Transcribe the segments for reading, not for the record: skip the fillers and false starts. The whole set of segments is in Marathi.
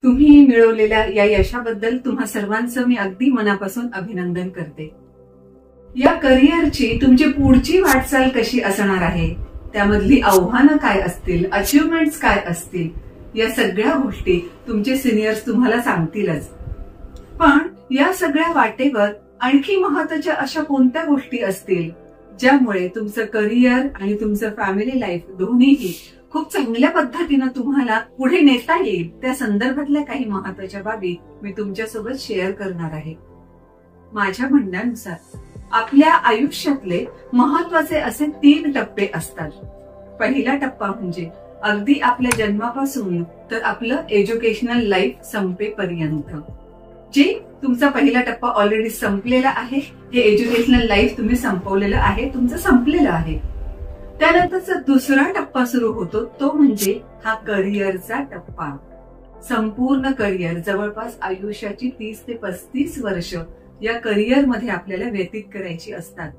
तुम्ही मिळवलेल्या या यशाबद्दल तुम्हा सर्वांचं मी अगदी मनापासून अभिनंदन करते। या करिअरची तुमची पुढची वाटचाल कशी असणार आहे, त्यामधली आव्हानं काय असतील, अचिव्हमेंट्स काय असतील, या सगळ्या गोष्टी तुमचे सिनियर्स तुम्हाला सांगतीलच। पण या सगळ्या वाटेवर आणखी महत्त्वाच्या अशा कोणत्या गोष्टी असतील ज्यामुळे तुमचं करिअर आणि तुमचं फॅमिली लाईफ दोन्हीही खूप चांगल्या पद्धतीनं तुम्हाला पुढे नेता येईल, त्या संदर्भातल्या काही महत्त्वाच्या बाबी मी तुमच्यासोबत शेअर करणार आहे। माझ्या म्हणण्यानुसार आपल्या आयुष्यातले महत्त्वाचे असे 3 टप्पे असतात। पहिला टप्पा म्हणजे अगदी आपल्या जन्मापासून तर आपलं एज्युकेशनल लाईफ संपेपर्यंत, जे तुमचा पहिला टप्पा ऑलरेडी संपलेला आहे। हे एज्युकेशनल लाईफ तुम्ही संपवलेलं आहे, तुमचं संपलेलं आहे। त्यानंतरचा दुसरा टप्पा सुरू होतो, तो म्हणजे हा करिअरचा टप्पा। संपूर्ण करिअर, जवळपास आयुष्याची 30 ते 35 वर्ष या करिअरमध्ये आपल्याला व्यतीत करायची असतात।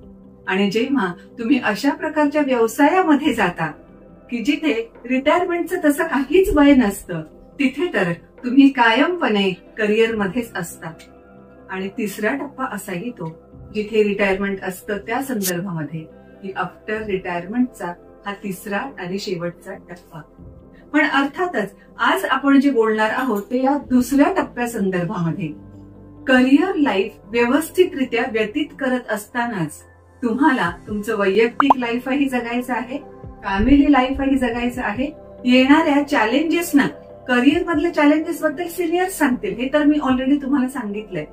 आणि जेव्हा तुम्ही अशा प्रकारच्या व्यवसायामध्ये जाता की जिथे रिटायरमेंटचं तसं काहीच वय नसतं, तिथे तर तुम्ही कायमपणे करिअरमध्येच असता। आणि तिसरा टप्पा असा येतो जिथे रिटायरमेंट असतं, त्या संदर्भामध्ये की आफ्टर रिटायरमेंटचा हा तिसरा आणि शेवटचा टप्पा। पण अर्थातच आज आपण जे बोलणार आहोत ते या दुसऱ्या टप्प्या संदर्भामध्ये। करिअर लाईफ व्यवस्थितरित्या व्यतीत करत असतानाच तुम्हाला तुमचं वैयक्तिक लाईफही जगायचं आहे, फॅमिली लाईफही जगायचं आहे। येणाऱ्या चॅलेंजेसना, करिअर मधल्या चॅलेंजेस बद्दल सिनियर्स सांगतील, हे तर मी ऑलरेडी तुम्हाला सांगितलंय।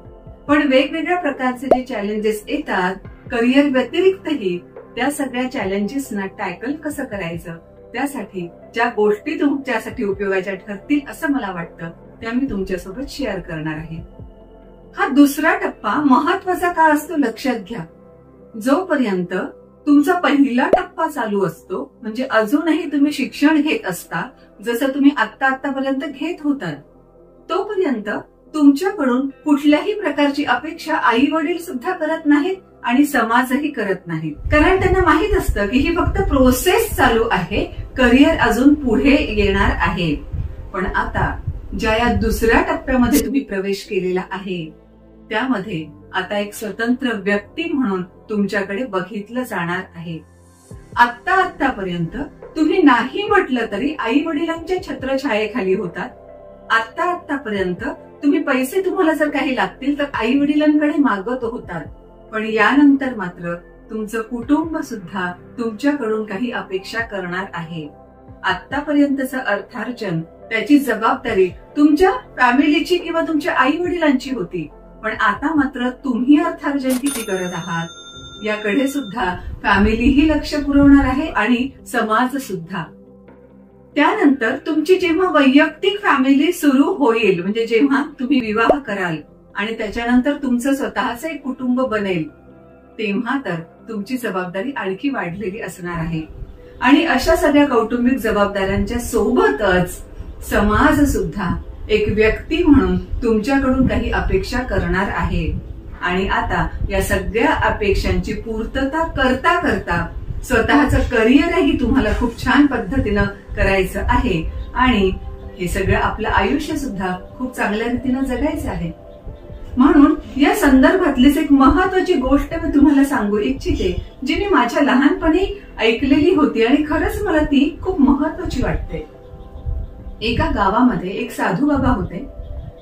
पण वेगवेगळ्या प्रकारचे जे चॅलेंजेस येतात करिअर व्यतिरिक्तही, त्या सगळ्या चॅलेंजेसना टॅकल कसं करायचं, त्यासाठी ज्या गोष्टी तुमच्यासाठी उपयोगाच्या ठरतील असं मला वाटतं, त्या मी तुमच्यासोबत शेअर करणार आहे। हा दुसरा टप्पा महत्वाचा का असतो लक्षात घ्या। जोपर्यंत तुमचा पहिला टप्पा चालू असतो, म्हणजे अजूनही तुम्ही शिक्षण घेत असता, जसं तुम्ही आतापर्यंत घेत होतात, तोपर्यंत तुमच्याकडून कुठल्याही प्रकारची अपेक्षा आई वडील सुद्धा करत नाहीत आणि समाजही करत नाही। कारण त्यांना माहित असतं की ही फक्त प्रोसेस चालू आहे, करिअर अजून पुढे येणार आहे। पण आता ज्या या दुसऱ्या टप्प्यामध्ये तुम्ही प्रवेश केलेला आहे, त्यामध्ये आता एक स्वतंत्र व्यक्ती म्हणून तुमच्याकडे बघितलं जाणार आहे। आतापर्यंत तुम्ही नाही म्हटलं तरी आई वडिलांच्या छत्रछायेखाली होतात। आतापर्यंत तुम्ही पैसे तुम्हाला जर काही लागतील तर आई वडिलांकडे मागत होतात, पण यानंतर मात्र तुमचं कुटुंब सुद्धा तुमच्याकडून काही अपेक्षा करणार आहे। आतापर्यंतचं अर्थार्जन, त्याची जबाबदारी तुमच्या फॅमिलीची किंवा तुमच्या आई वडिलांची होती, पण आता मात्र तुम्ही अर्थार्जन किती करत आहात याकडे सुद्धा फॅमिलीही लक्ष पुरवणार आहे आणि समाज सुद्धा। त्यानंतर तुमची जेव्हा वैयक्तिक फॅमिली सुरू होईल, म्हणजे जेव्हा तुम्ही विवाह कराल आणि त्याच्यानंतर तुमचं स्वतःचं एक कुटुंब बनेल, तेव्हा तर तुमची जबाबदारी आणखी वाढलेली असणार आहे। आणि अशा सगळ्या कौटुंबिक जबाबदाऱ्यांच्या सोबतच समाज सुद्धा एक व्यक्ती म्हणून तुमच्याकडून काही अपेक्षा करणार आहे। आणि आता या सगळ्या अपेक्षांची पूर्तता करता करता स्वतःचं करिअरही तुम्हाला खूप छान पद्धतीनं करायचं आहे आणि हे सगळं आपलं आयुष्य सुद्धा खूप चांगल्या रीतीनं जगायचं आहे। म्हणून या संदर्भातलीच एक महत्वाची गोष्ट मी तुम्हाला सांगू इच्छिते, जी मी माझ्या लहानपणी ऐकलेली होती आणि खरंच मला ती खूप महत्वाची वाटते। एका गावामध्ये एक साधू बाबा होते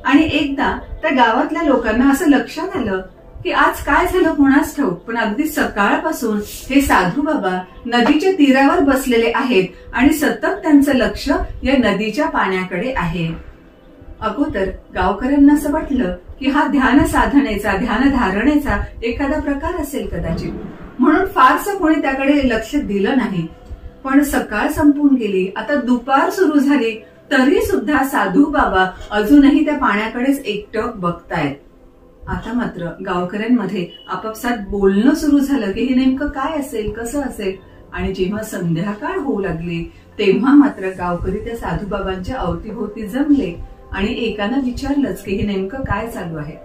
आणि एकदा त्या गावातल्या लोकांना असं लक्षात आलं की आज काय झालं कोणास ठाऊक, पण अगदी सकाळपासून हे साधू बाबा नदीच्या तीरावर बसलेले आहेत आणि सतत त्यांचं लक्ष या नदीच्या पाण्याकडे आहे। अगोदर गावकऱ्यांना असं वाटलं की हा ध्यान साधनेचा, ध्यान धारणेचा एखादा प्रकार असेल कदाचित, म्हणून फारसं कोणी त्याकडे लक्ष दिलं नाही। पण सकाळ संपून गेली, आता दुपार सुरू झाली, तरी सुद्धा साधू बाबा अजूनही त्या पाण्याकडेच एकटक बघतायत। आता मात्र गावकऱ्यांमध्ये आपापसात बोलणं सुरू झालं की हे नेमकं काय असेल, कसं असेल। आणि जेव्हा संध्याकाळ होऊ लागली तेव्हा मात्र गावकरी त्या साधूबाबांच्या अवतीभोवती जमले आणि एकानं विचारलंच की हे नेमकं काय चालू आहे।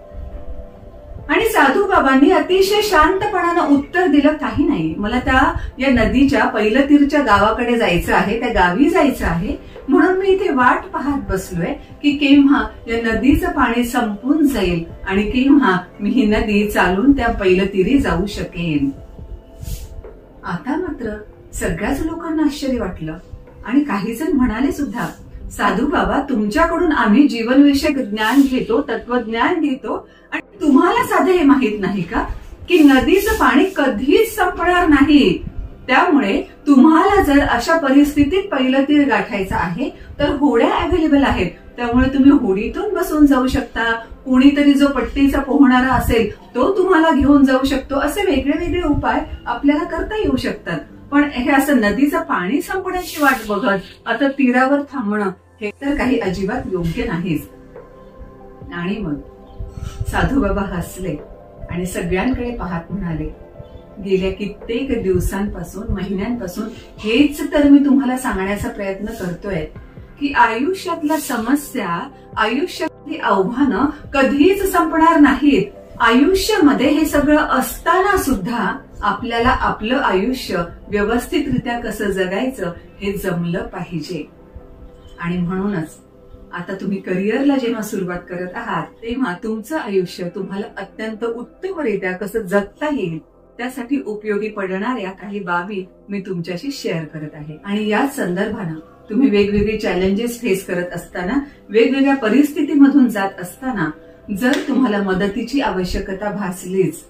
आणि साधूबाबांनी अतिशय शांतपणानं उत्तर दिलं, काही नाही, मला त्या या नदीच्या पहिलं तीरच्या गावाकडे जायचं आहे, त्या गावी जायचं आहे, म्हणून मी इथे वाट पाहत बसलोय की केव्हा या नदीचं पाणी संपून जाईल आणि केव्हा मी ही नदी चालून त्या पैलतीरी जाऊ शकेन. आता मात्र सगळ्याच लोकांना आश्चर्य वाटलं आणि काही जण म्हणाले सुद्धा, साधू बाबा, तुमच्याकडून आम्ही जीवनविषयक ज्ञान घेतो, तत्वज्ञान घेतो आणि तुम्हाला साधे हे माहित नाही का की नदीचं पाणी कधीच संपणार नाही. त्यामुळे तुम्हाला जर अशा परिस्थितीत पैलतीर गाठायचं आहे तर होड्या अवेलेबल आहेत. त्यामुळे तुम्ही होडीतून बसून जाऊ शकता. कोणीतरी जो पट्टीचा पोहणारा असेल तो तुम्हाला घेऊन जाऊ शकतो. असे वेगळे वेगळे उपाय आपल्याला करता येऊ शकतात. पण हे असं नदीचं पाणी संपण्याची वाट बघत आता तीरावर थांबणं हे तर काही अजिबात योग्य नाहीच. आणि मग साधू बाबा हसले आणि सगळ्यांकडे पाहत म्हणाले, गेल्या कित्येक दिवसांपासून, महिन्यांपासून हेच तर मी तुम्हाला सांगण्याचा प्रयत्न करतोय की आयुष्यातल्या समस्या, आयुष्यातली आव्हानं कधीच संपणार नाहीत. आयुष्यामध्ये हे सगळं असताना सुद्धा आपल्याला आपलं आयुष्य व्यवस्थितरित्या कसं जगायचं हे जमलं पाहिजे. आणि म्हणूनच आता तुम्ही करिअरला जेव्हा सुरुवात करत आहात तेव्हा तुमचं आयुष्य तुम्हाला अत्यंत उत्तमरित्या कसं जगता येईल त्यासाठी उपयोगी पडणाऱ्या काही बाबी मी तुमच्याशी शेअर करत आहे. आणि या संदर्भानं तुम्ही वेगवेगळे चॅलेंजेस फेस करत असताना, वेगवेगळ्या परिस्थितीमधून जात असताना जर तुम्हाला मदतीची आवश्यकता भासलीच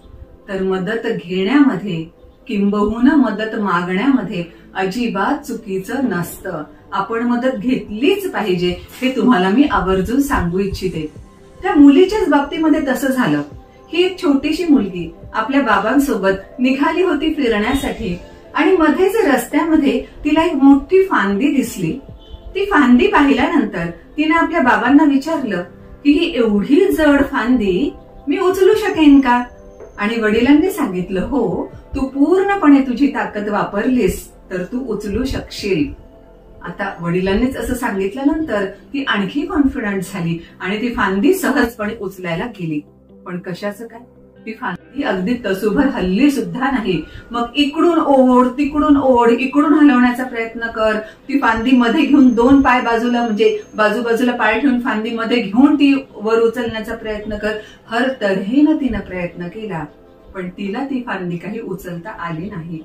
तर मदत घेण्यामध्ये किंबहुना मदत मागण्यामध्ये अजिबात चुकीचं नसतं. आपण मदत घेतलीच पाहिजे हे तुम्हाला मी आवर्जून सांगू इच्छिते. त्या मुलीच्याच बाबतीमध्ये तसं झालं. ही एक छोटीशी मुलगी आपल्या बाबांसोबत निघाली होती फिरण्यासाठी आणि मध्येच रस्त्यामध्ये तिला एक मोठी फांदी दिसली. ती फांदी पाहिल्यानंतर तिने आपल्या बाबांना विचारलं की ही एवढी जड फांदी मी उचलू शकेन का? आणि वडिलांनी सांगितलं, हो, तू पूर्णपणे तुझी ताकद वापरलीस तर तू उचलू शकशील. आता वडिलांनीच असं सांगितल्यानंतर ती आणखी कॉन्फिडंट झाली आणि ती फांदी सहजपणे उचलायला गेली. पण कशाचं काय, ती फांदी अगदी तसूभर हल्ली सुद्धा नाही. मग इकडून ओढ, तिकडून ओढ, इकडून हलवण्याचा प्रयत्न कर, ती फांदी मध्ये घेऊन दोन पाय बाजूला म्हणजे बाजूबाजूला पाय ठेवून फांदी मध्ये घेऊन ती वर उचलण्याचा प्रयत्न कर. हर तऱ्हेनं तिनं प्रयत्न केला पण तिला ती फांदी काही उचलता आली नाही.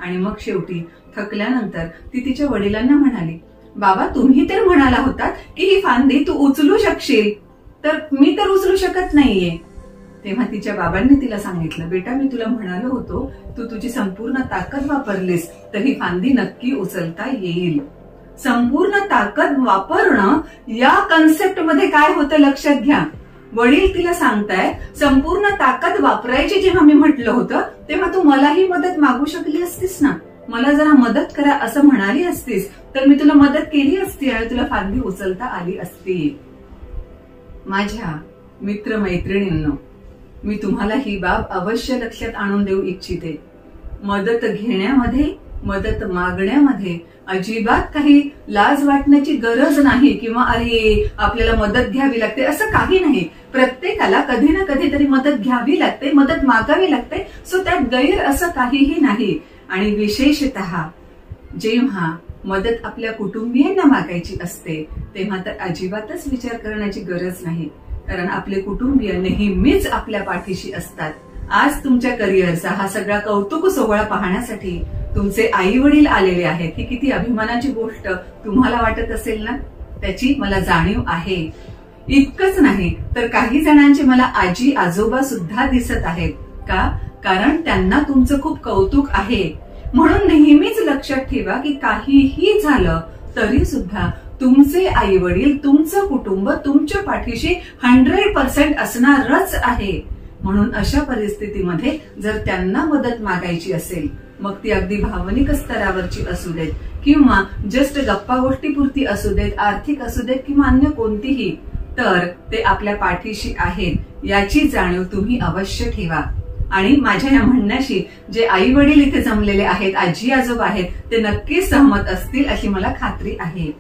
आणि मग शेवटी थकल्यानंतर ती तिच्या वडिलांना म्हणाली, बाबा, तुम्ही तर म्हणाला होतात की ही फांदी तू उचलू शकशील, तर मी तर उचलू शकत नाहीये. तेव्हा तिच्या बाबांनी तिला सांगितलं, बेटा, मी तुला म्हणालो होतो तू तुझी संपूर्ण ताकद वापरलीस तर ही फांदी नक्की उचलता येईल. संपूर्ण ताकद वापरणं या कन्सेप्ट मध्ये काय होतं लक्षात घ्या. वडील तिला सांगताय, संपूर्ण ताकद वापरायची जेव्हा मी म्हटलं होतं तेव्हा तू मलाही मदत मागू शकली असतीस ना, मला जरा मदत करा असं म्हणाली असतीस तर मी तुला मदत केली असती आणि तुला फांदी उचलता आली असती. माझ्या मित्रमैत्रिणींनो, मी तुम्हाला ही बाब अवश्य लक्षात आणून देऊ इच्छिते. मदत घेण्यामध्ये, मदत मागण्यामध्ये अजिबात काही लाज वाटण्याची गरज नाही किंवा अरे आपल्याला मदत घ्यावी लागते असं काही नाही. प्रत्येकाला कधी ना कधीतरी मदत घ्यावी लागते, मदत मागावी लागते. सो त्यात गैर असं काहीही नाही. आणि विशेषतः जेव्हा मदत आपल्या कुटुंबियांना मागायची असते तेव्हा तर अजिबातच विचार करण्याची गरज नाही, कारण आपले कुटुंबीय नेहमीच आपल्या पाठीशी असतात. आज तुमच्या करिअरचा हा सगळा कौतुक सोहळा पाहण्यासाठी तुमचे आई वडील आलेले आहेत. ही किती अभिमानाची गोष्ट तुम्हाला वाटत असेल ना, त्याची मला जाणीव आहे. इतकंच नाही तर काही जणांचे मला आजी आजोबा सुद्धा दिसत आहेत. का? कारण त्यांना तुमचं खूप कौतुक आहे. म्हणून नेहमीच लक्षात ठेवा की काहीही झालं तरी सुद्धा तुमचे आई वडील, तुमचं कुटुंब तुमच्या पाठीशी 100% असणारच आहे. म्हणून अशा परिस्थितीमध्ये जर त्यांना मदत मागायची असेल, मग ती अगदी भावनिक स्तरावरची असू देत किंवा जस्ट गप्पा गोष्टीपुरती असू देत, आर्थिक असू देत किंवा अन्य कोणतीही, तर ते आपल्या पाठीशी आहेत याची जाणीव तुम्ही अवश्य ठेवा. आणि माझ्या या म्हणण्याशी जे आई वडील इथे जमलेले आहेत, आजी आजोबा आहेत, ते नक्कीच सहमत असतील अशी मला खात्री आहे.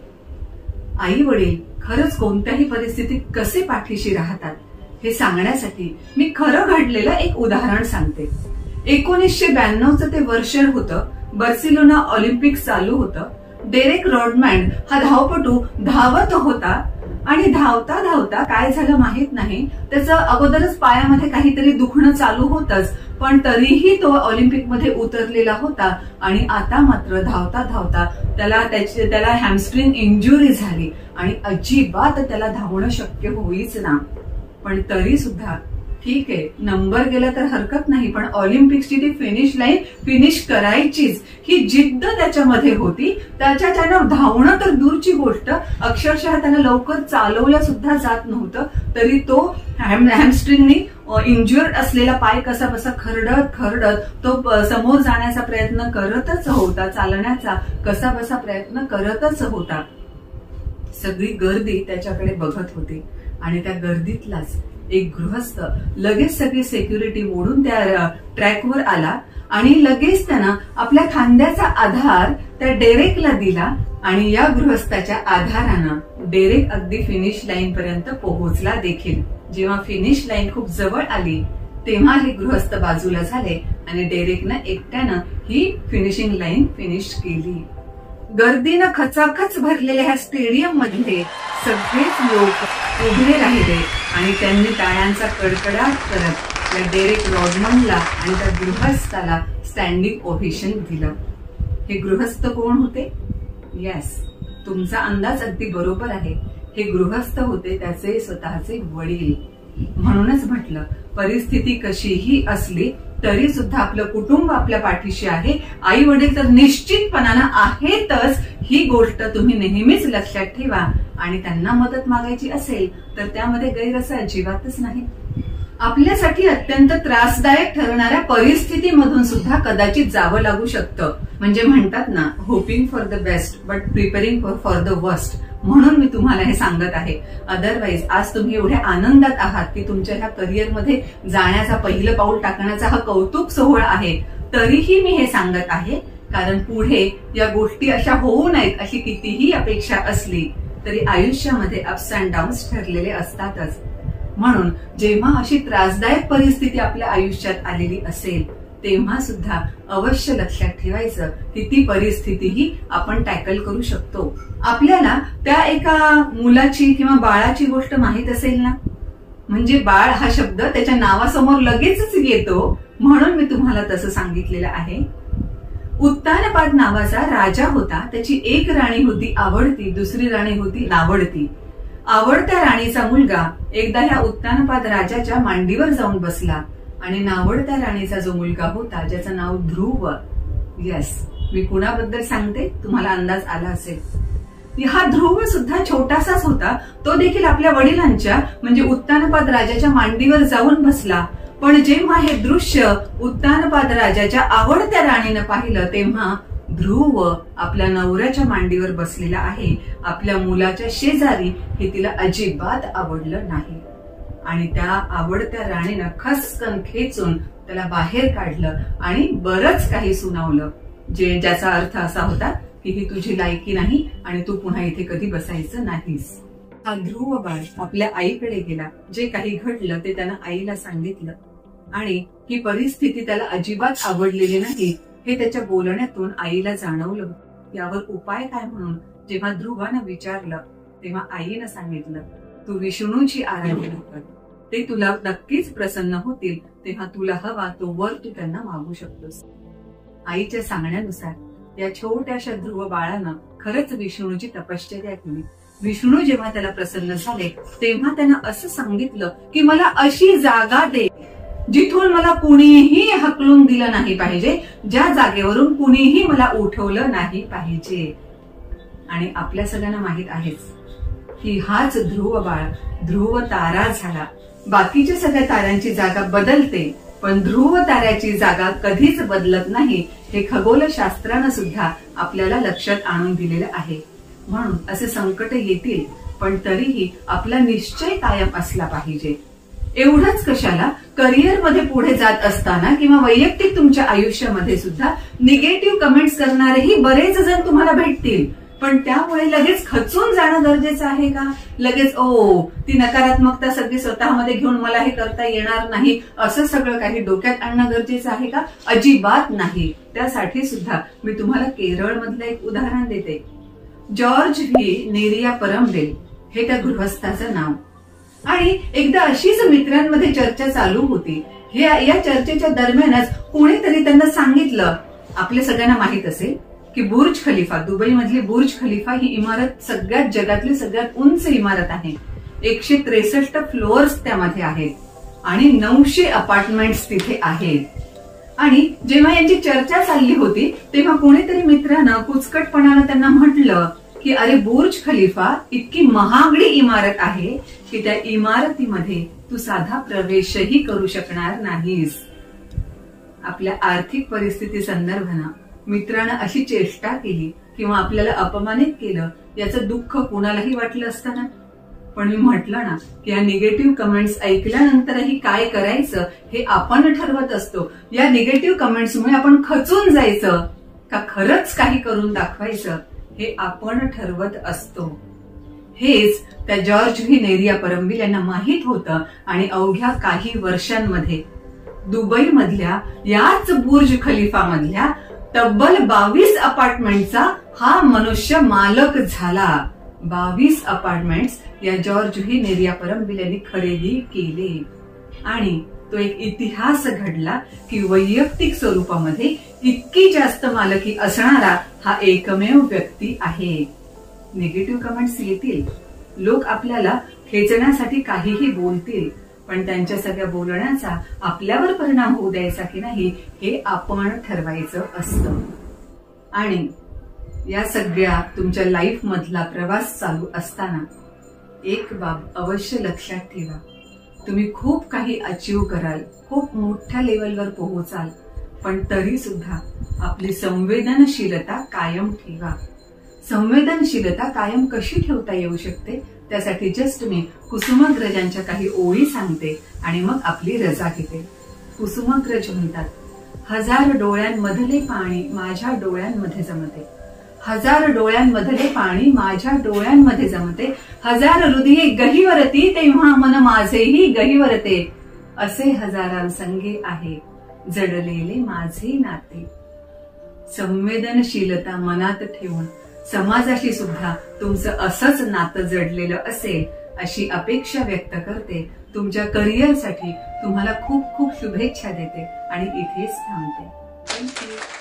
आई वडील खरंच कोणत्याही परिस्थितीत कसे पाठीशी राहतात हे सांगण्यासाठी मी खरं घडलेलं एक उदाहरण सांगते. 1992चं ते वर्ष होतं. बार्सिलोना ऑलिम्पिक चालू होतं डेरेक रॉडमॅन हा धावपटू धावत होता आणि धावता धावता काय झालं माहित नाही, त्याचं अगोदरच पायामध्ये काहीतरी दुखणं चालू होतच, पण तरीही तो ऑलिम्पिकमध्ये उतरलेला होता आणि आता मात्र धावता धावता त्याला हॅमस्ट्रिंग इंजुरी झाली आणि अजिबात त्याला धावणं शक्य होईच ना. पण तरी सुद्धा ठीक आहे, नंबर गेला तर हरकत नाही, पण ऑलिम्पिक्सची ती फिनिश लाईन फिनिश करायचीच ही जिद्द त्याच्यामध्ये होती. त्यानं धावणं तर दूरची गोष्ट, अक्षरशः त्याला लवकर चालवलं सुद्धा जात नव्हतं, तरी तो हॅमस्ट्रिंगनी इंज्युअर्ड असलेला पाय कसा बसा खरडत तो समोर जाण्याचा प्रयत्न करतच होता, चालण्याचा कसा बसा प्रयत्न करतच होता. सगळी गर्दी त्याच्याकडे बघत होती आणि त्या गर्दीतलाच एक गृहस्थ लगेच सगळी सेक्युरिटी मोडून त्या ट्रॅकवर आला आणि लगेच त्यानं आपल्या खांद्याचा आधार त्या डेरेकला दिला आणि या गृहस्थाच्या आधारानं डेरेक अगदी फिनिश लाईन पर्यंत पोहोचला देखील. जेव्हा फिनिश लाईन खूप जवळ आली तेव्हा हे गृहस्थ बाजूला झाले आणि डेरेकनं एकट्यानं ही फिनिशिंग लाईन फिनिश केली. गर्दीनं खचाखच भरलेल्या ह्या स्टेडियम मध्ये सगळेच लोक उभे राहिले आणि त्यांनी टाळ्यांचा कडकडाट करत या डेरेक रॉडमनला आणि त्या गृहस्थाला स्टँडिंग ओव्हेशन दिलं. हे गृहस्थ कोण होते? येस, तुमचा अंदाज अगदी बरोबर आहे. हे गृहस्थ होते त्याचे स्वतःचे वडील. म्हणूनच म्हटलं, परिस्थिती कशीही असली तरी सुद्धा आपलं कुटुंब आपल्या पाठीशी आहे. आई वडील तर निश्चितपणानं आहेतच, ही गोष्ट तुम्ही नेहमीच लक्षात ठेवा. आणि त्यांना मदत मागायची असेल तर त्यामध्ये गैरसं अजिबातच नाही. आपल्यासाठी अत्यंत त्रासदायक ठरणाऱ्या परिस्थितीमधून सुद्धा कदाचित जावं लागू शकतं. म्हणजे म्हणतात ना, hoping for the best but preparing for the worst. म्हणून मी तुम्हाला हे सांगत आहे. अदरवाईज आज तुम्ही एवढ्या आनंदात आहात की तुमच्या ह्या करिअरमध्ये जाण्याचा पहिलं पाऊल टाकण्याचा हा कौतुक सोहळा आहे, तरीही मी हे सांगत आहे कारण पुढे या गोष्टी अशा होऊ नयेत अशी कितीही अपेक्षा असली तरी आयुष्यामध्ये अप्स अँड डाऊन्स ठरलेले असतातच. म्हणून जेव्हा अशी त्रासदायक परिस्थिती आपल्या आयुष्यात आलेली असेल तेव्हा सुद्धा अवश्य लक्षात ठेवायचं की ती परिस्थितीही आपण टॅकल करू शकतो. आपल्याला त्या एका मुलाची किंवा बाळाची गोष्ट माहित असेल ना, म्हणजे बाळ हा शब्द त्याच्या नावासमोर लगेचच येतो, म्हणून मी तुम्हाला तसं सांगितलेलं आहे. उत्तानपाद नावाचा राजा होता. त्याची एक राणी होती आवडती, दुसरी राणी होती नावडती. आवडत्या राणीचा मुलगा एकदा ह्या उत्तानपाद राजाच्या मांडीवर जाऊन बसला आणि नावडत्या राणीचा जो मुलगा होता ज्याचं नाव ध्रुव, येस, मी कुणाबद्दल सांगते तुम्हाला अंदाज आला असेल. हा ध्रुव सुद्धा छोटासाच होता. तो देखील आपल्या वडिलांच्या म्हणजे उत्तानपाद राजाच्या मांडीवर जाऊन बसला. पण जेव्हा हे दृश्य उत्तानपाद राजाच्या आवडत्या राणीनं पाहिलं तेव्हा ध्रुव आपल्या नवऱ्याच्या मांडीवर बसलेला आहे, आपल्या मुलाच्या शेजारी, हे तिला अजिबात आवडलं नाही. आणि त्या आवडत्या राणीनं खसकन खेचून त्याला बाहेर काढलं आणि बरंच काही सुनावलं, ज्याचा अर्थ असा होता की ही तुझी लायकी नाही आणि तू पुन्हा इथे कधी बसायचं नाहीस. हा ध्रुव बाळ आपल्या आईकडे गेला. जे काही घडलं ते त्यानं आईला सांगितलं आणि ही परिस्थिती त्याला अजिबात आवडलेली नाही हे त्याच्या बोलण्यातून आईला जाणवलं. यावर उपाय काय म्हणून जेव्हा ध्रुवानं विचारलं तेव्हा आईनं सांगितलं, तू विष्णूची आराधना कर, ते तुला नक्कीच प्रसन्न होतील. तेव्हा तुला हवा तो वर तू त्यांना मागू शकतोस. आईच्या सांगण्यानुसार या छोट्याशा ध्रुव बाळानं खरंच विष्णूची तपश्चर्या केली. विष्णू जेव्हा त्याला प्रसन्न झाले तेव्हा त्यानं असं सांगितलं की मला अशी जागा दे जिथून मला कुणीही हकलून दिलं नाही पाहिजे, ज्या जागेवरून कुणीही मला उठवलं नाही पाहिजे. आणि आपल्या सगळ्यांना माहित आहेच की हाच ध्रुव बाळ ध्रुव तारा झाला. बाकीच्या सगळ्या ताऱ्यांची जागा बदलते पण ध्रुव ताऱ्याची जागा कधीच बदलत नाही, हे खगोलशास्त्रानं सुद्धा आपल्याला लक्षात आणून दिलेलं आहे. म्हणून असे संकट येतील पण तरीही आपला निश्चय कायम असला पाहिजे. एवढंच कशाला, करिअरमध्ये पुढे जात असताना किंवा वैयक्तिक तुमच्या आयुष्यामध्ये सुद्धा निगेटिव्ह कमेंट्स करणारेही बरेच जण तुम्हाला भेटतील. पण त्यामुळे लगेच खचून जाणं गरजेचं आहे का? लगेच ती नकारात्मकता सगळी स्वतःमध्ये घेऊन मला हे करता येणार नाही असं सगळं काही डोक्यात आणणं गरजेचं आहे का? अजिबात नाही. त्यासाठी सुद्धा मी तुम्हाला केरळमधलं एक उदाहरण देते. जॉर्ज व्ही नेरियापरम्बिल हे त्या गृहस्थाचं नाव. आणि एकदा अशीच मित्रांमध्ये चर्चा चालू होती. या चर्चेच्या दरम्यानच कोणीतरी त्यांना सांगितलं, आपल्या सगळ्यांना माहित असेल की बुर्ज खलिफा, दुबई मधली बुर्ज खलिफा ही इमारत सगळ्यात जगातली सगळ्यात उंच इमारत आहे. 163 फ्लोअर्स त्यामध्ये आहेत आणि 900 अपार्टमेंट्स तिथे आहेत. आणि जेव्हा यांची चर्चा चालली होती तेव्हा कोणीतरी मित्रानं कुचकटपणानं त्यांना म्हटलं की अरे, बुर्ज खलिफा इतकी महागडी इमारत आहे की त्या इमारतीमध्ये तू साधा प्रवेशही करू शकणार नाहीस. आपल्या आर्थिक परिस्थिती संदर्भानं मित्रानं अशी चेष्टा केली किंवा आपल्याला अपमानित केलं याचं दुःख कोणालाही वाटलं असतं ना. पण मी म्हटलं ना की या निगेटिव्ह कमेंट्स ऐकल्यानंतरही काय करायचं हे आपण ठरवत असतो. या निगेटिव्ह कमेंट्समुळे आपण खचून जायचं का खरंच काही करून दाखवायचं हे आपण ठरवत असतो. हेच त्या जॉर्ज व्ही नेरियापरम्बिल यांना माहीत होतं आणि अवघ्या काही वर्षांमध्ये दुबई मधल्या याच बुर्ज खलिफा मधल्या तब्बल 22 अपार्टमेंटचा हा मनुष्य मालक झाला. 22 अपार्टमेंट्स या जॉर्ज व्ही नेरियापरम्बिल यांनी खरेदी केले आणि तो एक इतिहास घडला की वैयक्तिक स्वरूपामध्ये इतकी जास्त मालकी असणारा हा एकमेव व्यक्ती आहे. निगेटिव्ह कमेंट्स येतील, लोक आपल्याला खेचण्यासाठी काहीही बोलतील, पण त्यांच्या सगळ्या बोलण्याचा आपल्यावर परिणाम होऊ द्यायचा की नाही हे आपण ठरवायचं असतं. आणि या सगळ्या तुमच्या लाईफ मधला प्रवास चालू असताना एक बाब अवश्य लक्षात ठेवा. तुम्ही खूप काही अचीव्ह कराल, खूप मोठ्या लेवलवर पोहोचाल, पण तरी सुद्धा आपली संवेदनशीलता कायम ठेवा. संवेदनशीलता कायम कशी ठेवता येऊ शकते त्यासाठी जस्ट मी कुसुमाग्रजांच्या काही ओळी सांगते आणि मग आपली रजा घेते. कुसुमाग्रज म्हणतात, 1000 डोळ्यांमधले पाणी माझ्या डोळ्यांमध्ये जमते, 1000 डोळ्यांमधले पाणी माझ्या डोळ्यांमध्ये जमते, 1000 हृदये गहिवरती तेव्हा मन माझेही गहिवरते, असे हजारांसंगे आहे जडलेले माझे नाते. संवेदनशीलता मनात ठेवून समाजाशी सुद्धा तुमचं असंच नातं जडलेलं असेल अशी अपेक्षा व्यक्त करते. तुमच्या करिअरसाठी तुम्हाला खूप खूप शुभेच्छा देते आणि इथेच थांबते. थँक्यू.